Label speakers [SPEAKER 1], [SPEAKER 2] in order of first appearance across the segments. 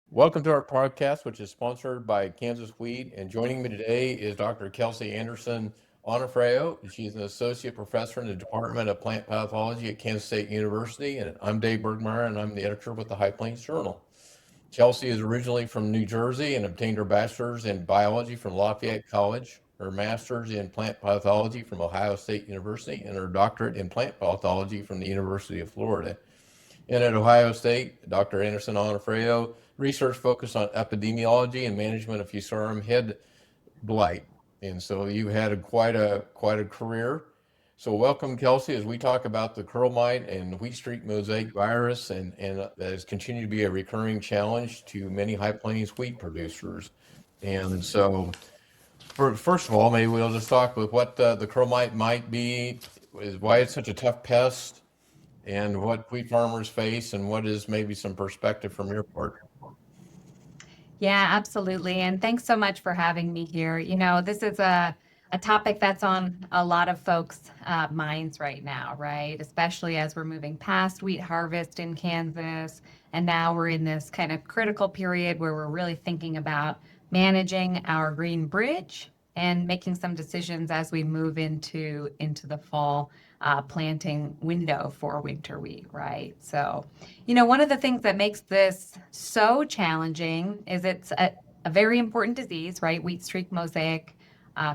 [SPEAKER 1] Welcome to our podcast, which is sponsored by Kansas Wheat. And joining me today is Dr. Kelsey Andersen Onofre. She's an associate professor in the Department of Plant Pathology at Kansas State University. And I'm Dave Bergmeier, and I'm the editor with the High Plains Journal. Chelsea is originally from New Jersey and obtained her bachelor's in biology from Lafayette College, her master's in plant pathology from Ohio State University, and her doctorate in plant pathology from the University of Florida. And at Ohio State, Dr. Andersen Onofre research focused on epidemiology and management of fusarium head blight. And so you had quite a career. So welcome, Kelsey, as we talk about the curl mite and wheat streak mosaic virus, and that has continued to be a recurring challenge to many high plains wheat producers. And so, first of all, maybe we'll just talk with what the curl mite might be, is why it's such a tough pest, and what wheat farmers face, and what is maybe some perspective from your part.
[SPEAKER 2] Yeah, absolutely. And thanks so much for having me here. This is a topic that's on a lot of folks' minds right now, right? Especially as we're moving past wheat harvest in Kansas. And now we're in this kind of critical period where we're really thinking about managing our green bridge and making some decisions as we move into the fall planting window for winter wheat, right? So, one of the things that makes this so challenging is it's a very important disease, right? Wheat streak mosaic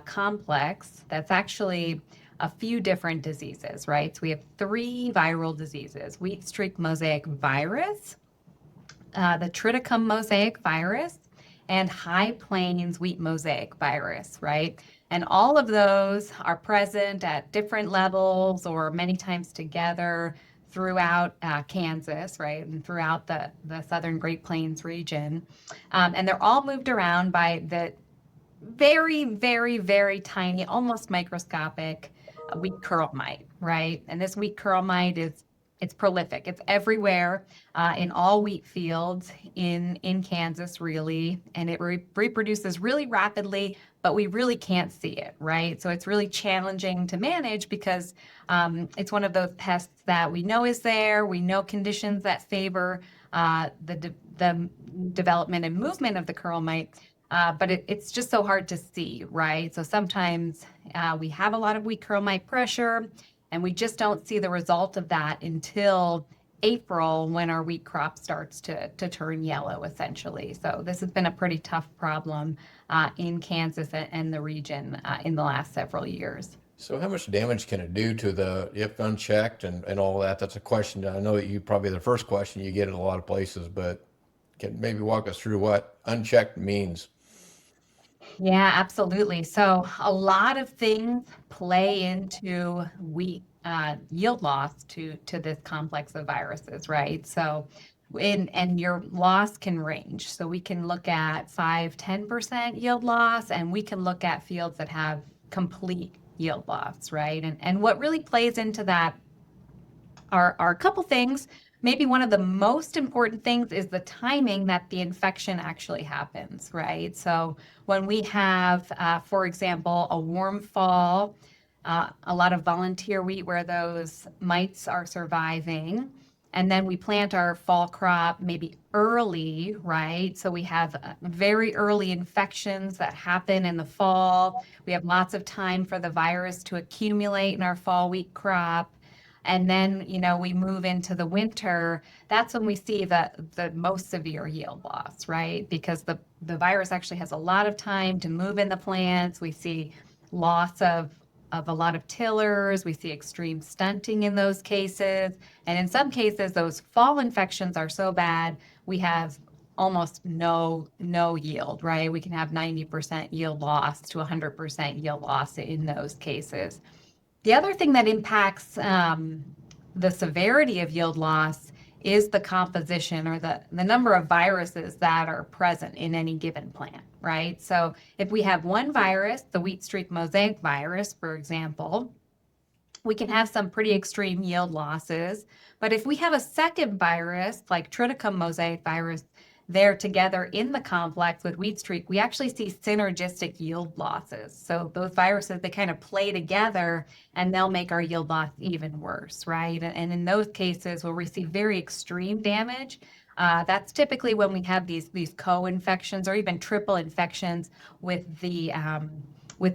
[SPEAKER 2] complex. That's actually a few different diseases, right? So we have three viral diseases: wheat streak mosaic virus, the triticum mosaic virus, and high plains wheat mosaic virus, right? And all of those are present at different levels or many times together throughout Kansas, right? And throughout the southern Great Plains region. And they're all moved around by the very, very, very tiny, almost microscopic wheat curl mite, right? And this wheat curl mite it's prolific. It's everywhere in all wheat fields in Kansas, really, and it reproduces really rapidly, but we really can't see it, right? So it's really challenging to manage because it's one of those pests that we know is there. We know conditions that favor the development and movement of the curl mite. But it's just so hard to see, right? So sometimes we have a lot of wheat curl mite pressure, and we just don't see the result of that until April when our wheat crop starts to turn yellow, essentially. So this has been a pretty tough problem in Kansas and the region in the last several years.
[SPEAKER 1] So how much damage can it do to the, if unchecked and all that? That's a question. I know that you probably the first question you get in a lot of places, but can maybe walk us through what unchecked means?
[SPEAKER 2] Yeah, absolutely. So a lot of things play into wheat yield loss to this complex of viruses, right? So and your loss can range. So we can look at 5-10% yield loss, and we can look at fields that have complete yield loss, right? And what really plays into that are a couple things. Maybe one of the most important things is the timing that the infection actually happens, right? So when we have, for example, a warm fall, a lot of volunteer wheat where those mites are surviving, and then we plant our fall crop maybe early, right? So we have very early infections that happen in the fall. We have lots of time for the virus to accumulate in our fall wheat crop. And then, we move into the winter. That's when we see the most severe yield loss, right? Because the virus actually has a lot of time to move in the plants. We see loss of a lot of tillers. We see extreme stunting in those cases. And in some cases, those fall infections are so bad, we have almost no yield, right? We can have 90% yield loss to 100% yield loss in those cases. The other thing that impacts the severity of yield loss is the composition or the number of viruses that are present in any given plant, right? So if we have one virus, the wheat streak mosaic virus, for example, we can have some pretty extreme yield losses. But if we have a second virus, like triticum mosaic virus, there together in the complex with wheat streak, we actually see synergistic yield losses. So those viruses, they kind of play together and they'll make our yield loss even worse, right? And in those cases where we see very extreme damage, That's typically when we have these co-infections or even triple infections with the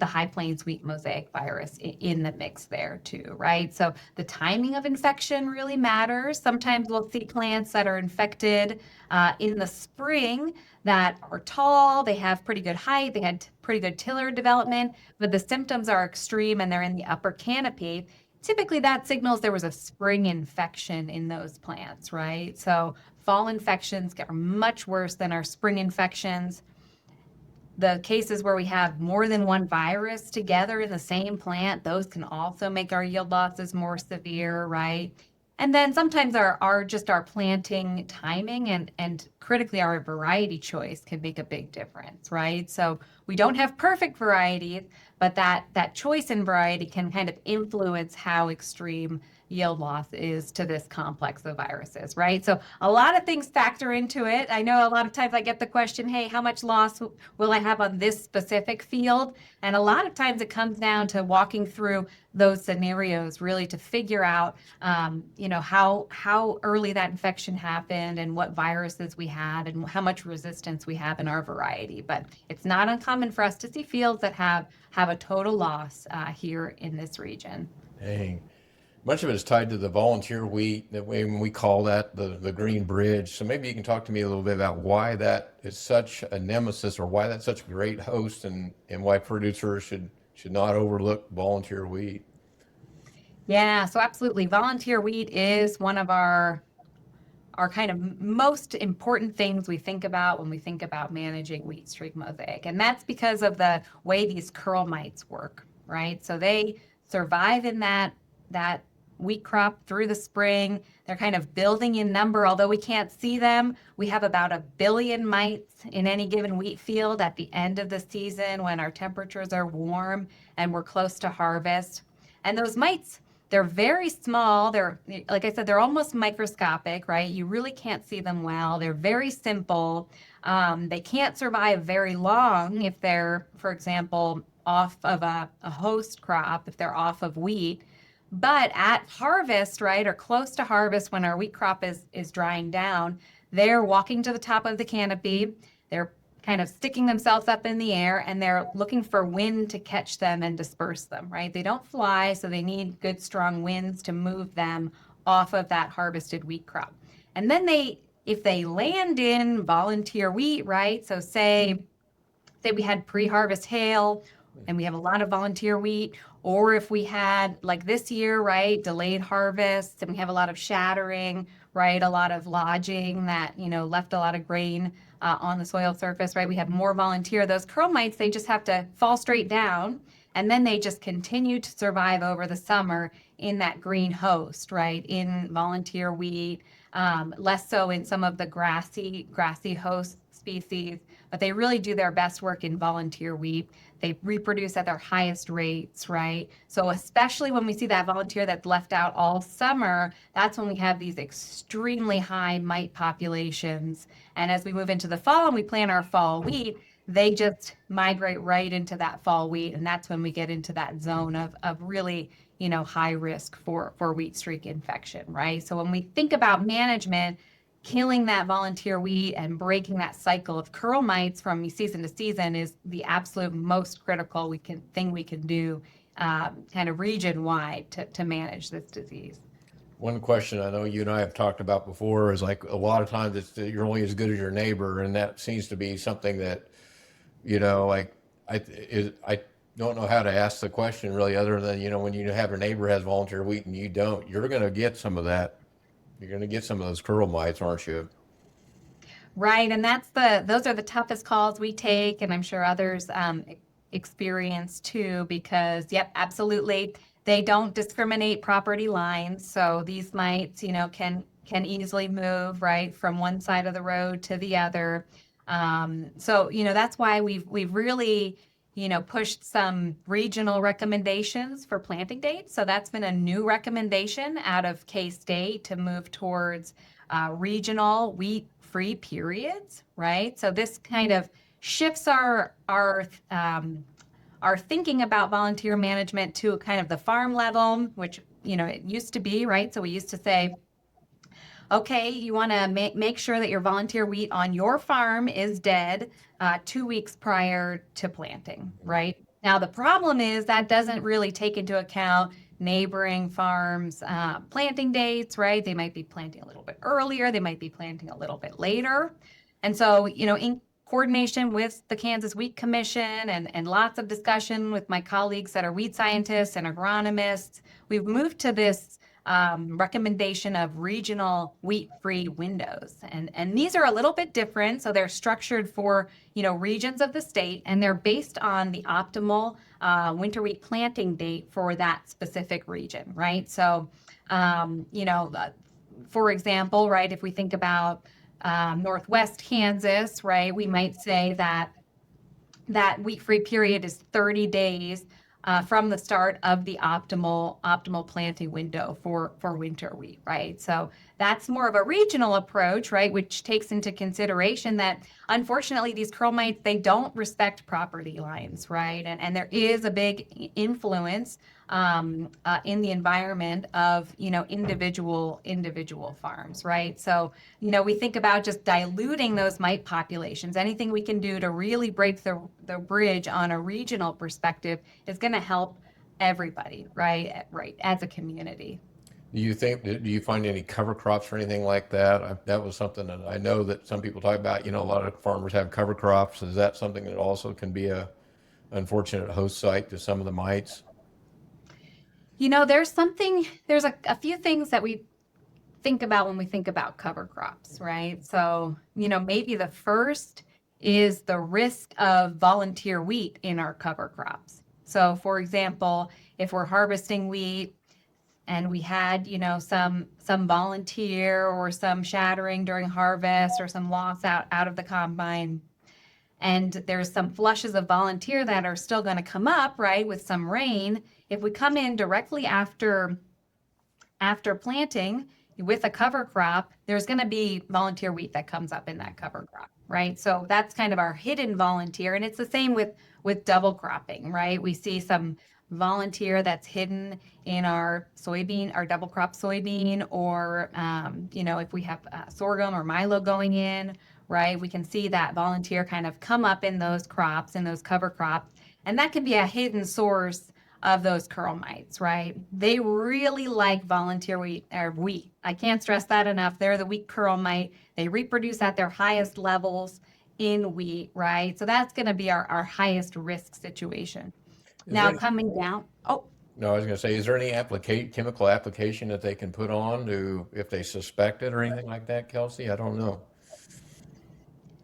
[SPEAKER 2] high plains wheat mosaic virus in the mix there too, right? So the timing of infection really matters. Sometimes we'll see plants that are infected in the spring that are tall, they have pretty good height, they had pretty good tiller development, but the symptoms are extreme and they're in the upper canopy. Typically that signals there was a spring infection in those plants, right? So fall infections are much worse than our spring infections. The cases where we have more than one virus together in the same plant, those can also make our yield losses more severe, right? And then sometimes our planting timing and critically our variety choice can make a big difference, right? So we don't have perfect varieties, but that choice in variety can kind of influence how extreme yield loss is to this complex of viruses, right? So a lot of things factor into it. I know a lot of times I get the question, hey, how much loss will I have on this specific field? And a lot of times it comes down to walking through those scenarios really to figure out, how early that infection happened and what viruses we had and how much resistance we have in our variety. But it's not uncommon for us to see fields that have a total loss here in this region.
[SPEAKER 1] Dang. Much of it is tied to the volunteer wheat, that way when we call that the green bridge. So maybe you can talk to me a little bit about why that is such a nemesis or why that's such a great host and why producers should not overlook volunteer wheat.
[SPEAKER 2] Yeah, so absolutely. Volunteer wheat is one of our kind of most important things we think about when we think about managing wheat streak mosaic. And that's because of the way these curl mites work, right? So they survive in that wheat crop through the spring. They're kind of building in number, although we can't see them. We have about 1 billion mites in any given wheat field at the end of the season when our temperatures are warm and we're close to harvest. And those mites, they're very small. They're, like I said, they're almost microscopic, right? You really can't see them well. They're very simple. They can't survive very long if they're, for example, off of a host crop, if they're off of wheat. But at harvest, right, or close to harvest when our wheat crop is drying down, they're walking to the top of the canopy. They're kind of sticking themselves up in the air and they're looking for wind to catch them and disperse them, right? They don't fly, so they need good strong winds to move them off of that harvested wheat crop. And then if they land in volunteer wheat, right? So say we had pre-harvest hail and we have a lot of volunteer wheat, or if we had, like this year, right, delayed harvests and we have a lot of shattering, right, a lot of lodging that, left a lot of grain on the soil surface, right? We have more volunteer. Those curl mites, they just have to fall straight down and then they just continue to survive over the summer in that green host, right, in volunteer wheat, less so in some of the grassy host species, but they really do their best work in volunteer wheat. They reproduce at their highest rates, right? So especially when we see that volunteer that's left out all summer, that's when we have these extremely high mite populations. And as we move into the fall and we plant our fall wheat, they just migrate right into that fall wheat. And that's when we get into that zone of really, high risk for wheat streak infection, right? So when we think about management, killing that volunteer wheat and breaking that cycle of curl mites from season to season is the absolute most critical thing we can do kind of region-wide to manage this disease.
[SPEAKER 1] One question I know you and I have talked about before is like a lot of times it's that you're only as good as your neighbor, and that seems to be something that, like I don't know how to ask the question really other than, when you have your neighbor has volunteer wheat and you don't, you're going to get some of that. You're going to get some of those curl mites, aren't you?
[SPEAKER 2] Right, and those are the toughest calls we take, and I'm sure others experience too, because yep, absolutely, they don't discriminate property lines. So these mites, can easily move right from one side of the road to the other. So that's why we've really pushed some regional recommendations for planting dates. So that's been a new recommendation out of K-State to move towards regional wheat-free periods, right? So this kind of shifts our thinking about volunteer management to kind of the farm level, which it used to be, right? So we used to say okay, you want to make sure that your volunteer wheat on your farm is dead 2 weeks prior to planting, right? Now, the problem is that doesn't really take into account neighboring farms' planting dates, right? They might be planting a little bit earlier, they might be planting a little bit later. And so, in coordination with the Kansas Wheat Commission and lots of discussion with my colleagues that are wheat scientists and agronomists, we've moved to this recommendation of regional wheat-free windows. And these are a little bit different. So they're structured for, regions of the state, and they're based on the optimal winter wheat planting date for that specific region, right? So, for example, right, if we think about Northwest Kansas, right, we might say that wheat-free period is 30 days from the start of the optimal planting window for winter wheat, right? So that's more of a regional approach, right, which takes into consideration that unfortunately these curl mites, they don't respect property lines, right? And there is a big influence in the environment of individual farms, right? So we think about just diluting those mite populations. Anything we can do to really break the bridge on a regional perspective is going to help everybody, right, as a community.
[SPEAKER 1] Do you find any cover crops or anything like that? That was something that I know that some people talk about. A lot of farmers have cover crops. Is that something that also can be a unfortunate host site to some of the mites?
[SPEAKER 2] There's a few things that we think about when we think about cover crops, right? So, maybe the first is the risk of volunteer wheat in our cover crops. So, for example, if we're harvesting wheat and we had, some volunteer or some shattering during harvest or some loss out of the combine, and there's some flushes of volunteer that are still going to come up, right, with some rain. If we come in directly after planting with a cover crop, there's going to be volunteer wheat that comes up in that cover crop, right? So that's kind of our hidden volunteer. And it's the same with double cropping, right? We see some volunteer that's hidden in our soybean, our double crop soybean, or, if we have sorghum or milo going in, right? We can see that volunteer kind of come up in those crops, in those cover crops. And that can be a hidden source of those curl mites, right? They really like volunteer wheat. I can't stress that enough. They're the wheat curl mite. They reproduce at their highest levels in wheat, right? So that's going to be our highest risk situation. Now coming down. Oh,
[SPEAKER 1] No, I was going to say, is there any chemical application that they can put on if they suspect it or anything like that, Kelsey? I don't know.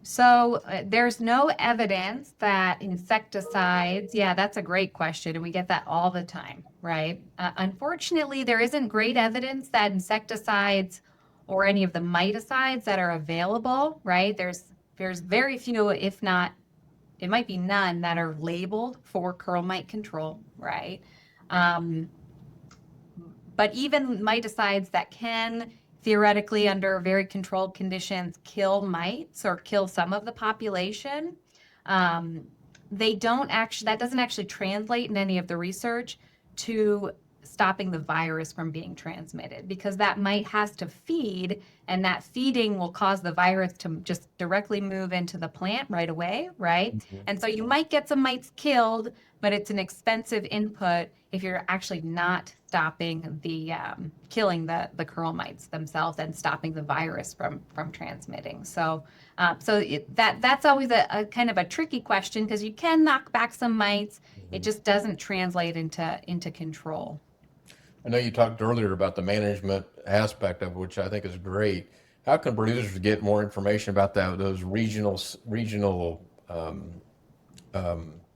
[SPEAKER 2] So there's no evidence that insecticides, yeah, that's a great question, and we get that all the time, right? Unfortunately, there isn't great evidence that insecticides or any of the miticides that are available, right? There's very few, if not, it might be none, that are labeled for curl mite control, right? But even miticides that can theoretically, under very controlled conditions, kill mites or kill some of the population, that doesn't actually translate in any of the research to stopping the virus from being transmitted, because that mite has to feed, and that feeding will cause the virus to just directly move into the plant right away, right? Mm-hmm. And so you might get some mites killed, but it's an expensive input if you're actually not stopping the killing the curl mites themselves and stopping the virus from transmitting. So that's always a kind of a tricky question, because you can knock back some mites. Mm-hmm. It just doesn't translate into control.
[SPEAKER 1] I know you talked earlier about the management aspect of which I think is great. How can producers get more information about those regional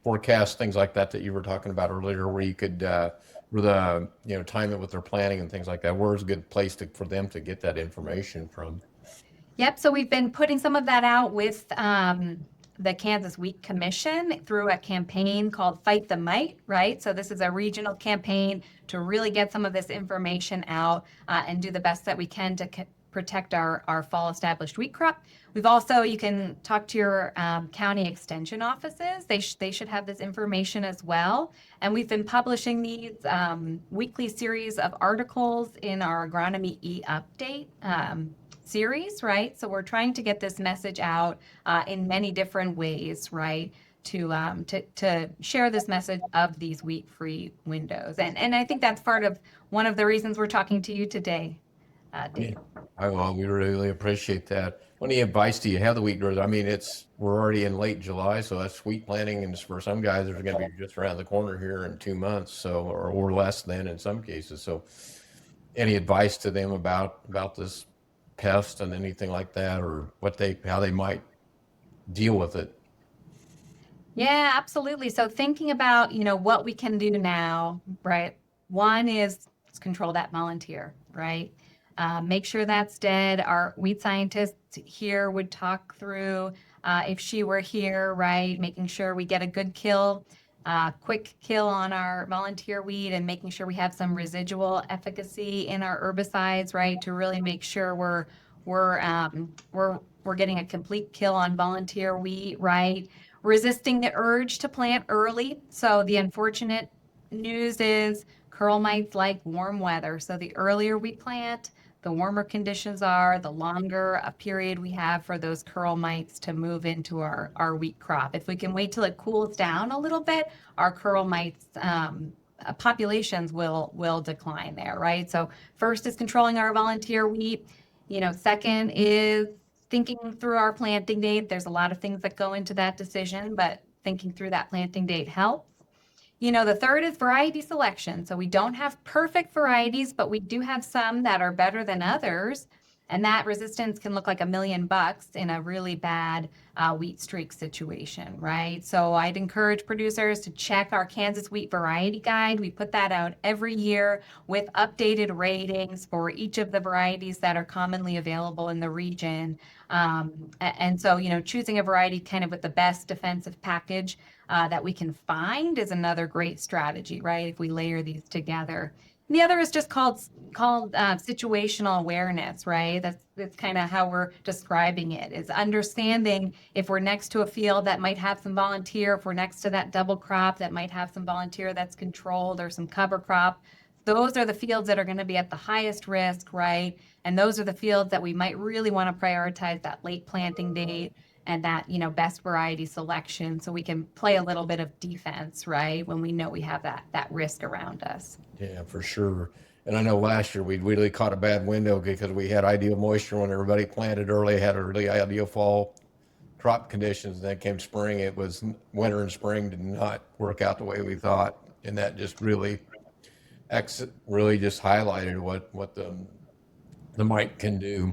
[SPEAKER 1] forecasts, things like that you were talking about earlier, where you could time it with their planning and things like that? Where's a good place for them to get that information from?
[SPEAKER 2] Yep. So we've been putting some of that out with the Kansas Wheat Commission through a campaign called Fight the Mite, right? So this is a regional campaign to really get some of this information out and do the best that we can to protect our fall established wheat crop. We've also, you can talk to your county extension offices. They should have this information as well. And we've been publishing these weekly series of articles in our Agronomy e-update series, right? So we're trying to get this message out in many different ways, right? To share this message of these wheat-free windows. And I think that's part of one of the reasons we're talking to you today,
[SPEAKER 1] Yeah,
[SPEAKER 2] Dave.
[SPEAKER 1] well, we really appreciate that. What advice do you have the wheat growers? I mean, we're already in late July, so that's wheat planting, and for some guys, they're going to be just around the corner here in 2 months, so or less than in some cases. So, any advice to them about this pest and anything like that, or how they might deal with it?
[SPEAKER 2] Yeah, absolutely. So thinking about, what we can do now, right? One is control that volunteer, right? Make sure that's dead. Our weed scientist here would talk through if she were here, right? Making sure we get a good kill, quick kill on our volunteer weed, and making sure we have some residual efficacy in our herbicides, right? To really make sure we're getting a complete kill on volunteer wheat, right? Resisting the urge to plant early. So the unfortunate news is curl mites like warm weather. So the earlier we plant, the warmer conditions are, the longer a period we have for those curl mites to move into our wheat crop. If we can wait till it cools down a little bit, our curl mites populations will decline there, right? So first is controlling our volunteer wheat. Second is thinking through our planting date. There's a lot of things that go into that decision, but thinking through that planting date helps. The third is variety selection. So we don't have perfect varieties, but we do have some that are better than others. And that resistance can look like $1,000,000 in a really bad wheat streak situation, right? So I'd encourage producers to check our Kansas Wheat Variety Guide. We put that out every year with updated ratings for each of the varieties that are commonly available in the region. And so, choosing a variety kind of with the best defensive package that we can find is another great strategy, right? If we layer these together. And the other is just called situational awareness, right? That's kind of how we're describing it, is understanding if we're next to a field that might have some volunteer, if we're next to that double crop that might have some volunteer that's controlled, or some cover crop. Those are the fields that are going to be at the highest risk, right? And those are the fields that we might really want to prioritize that late planting date and that, best variety selection, so we can play a little bit of defense, right? When we know we have that risk around us.
[SPEAKER 1] Yeah, for sure. And I know last year we really caught a bad window because we had ideal moisture when everybody planted early, had a really ideal fall crop conditions. And then came spring, it was winter and spring did not work out the way we thought. And that just really just highlighted what the mite can do.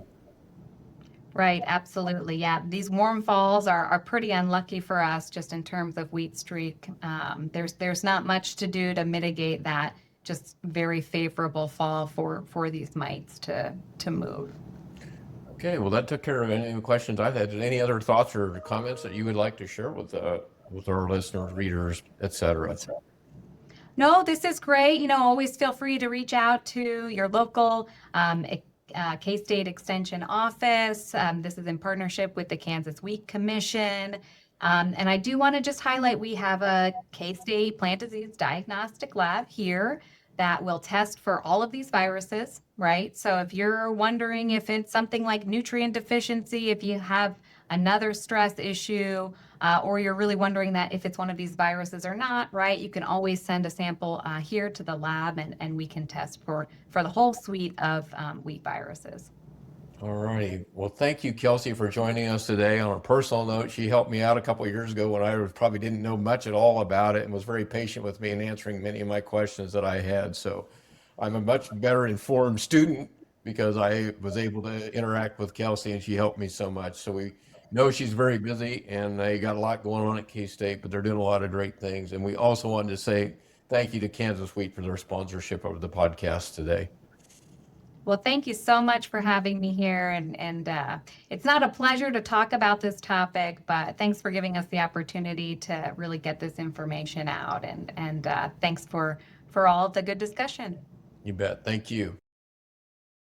[SPEAKER 2] Right, absolutely. Yeah, these warm falls are pretty unlucky for us just in terms of wheat streak. There's not much to do to mitigate that just very favorable fall for these mites to move.
[SPEAKER 1] Okay, well, that took care of any questions I've had. Any other thoughts or comments that you would like to share with our listeners, readers, et cetera?
[SPEAKER 2] No, this is great. Always feel free to reach out to your local K-State Extension office. This is in partnership with the Kansas Wheat Commission. And I do want to just highlight, we have a K-State Plant Disease Diagnostic Lab here that will test for all of these viruses, right? So if you're wondering if it's something like nutrient deficiency, if you have another stress issue, or you're really wondering that if it's one of these viruses or not, right? You can always send a sample here to the lab, and we can test for the whole suite of wheat viruses.
[SPEAKER 1] All righty. Well, thank you, Kelsey, for joining us today. On a personal note, she helped me out a couple of years ago when I probably didn't know much at all about it, and was very patient with me in answering many of my questions that I had. So I'm a much better informed student because I was able to interact with Kelsey, and she helped me so much. So we know she's very busy, and they got a lot going on at K-State, but they're doing a lot of great things. And we also wanted to say thank you to Kansas Wheat for their sponsorship of the podcast today.
[SPEAKER 2] Well, thank you so much for having me here. And it's not a pleasure to talk about this topic, but thanks for giving us the opportunity to really get this information out. And thanks for all of the good discussion.
[SPEAKER 1] You bet. Thank you.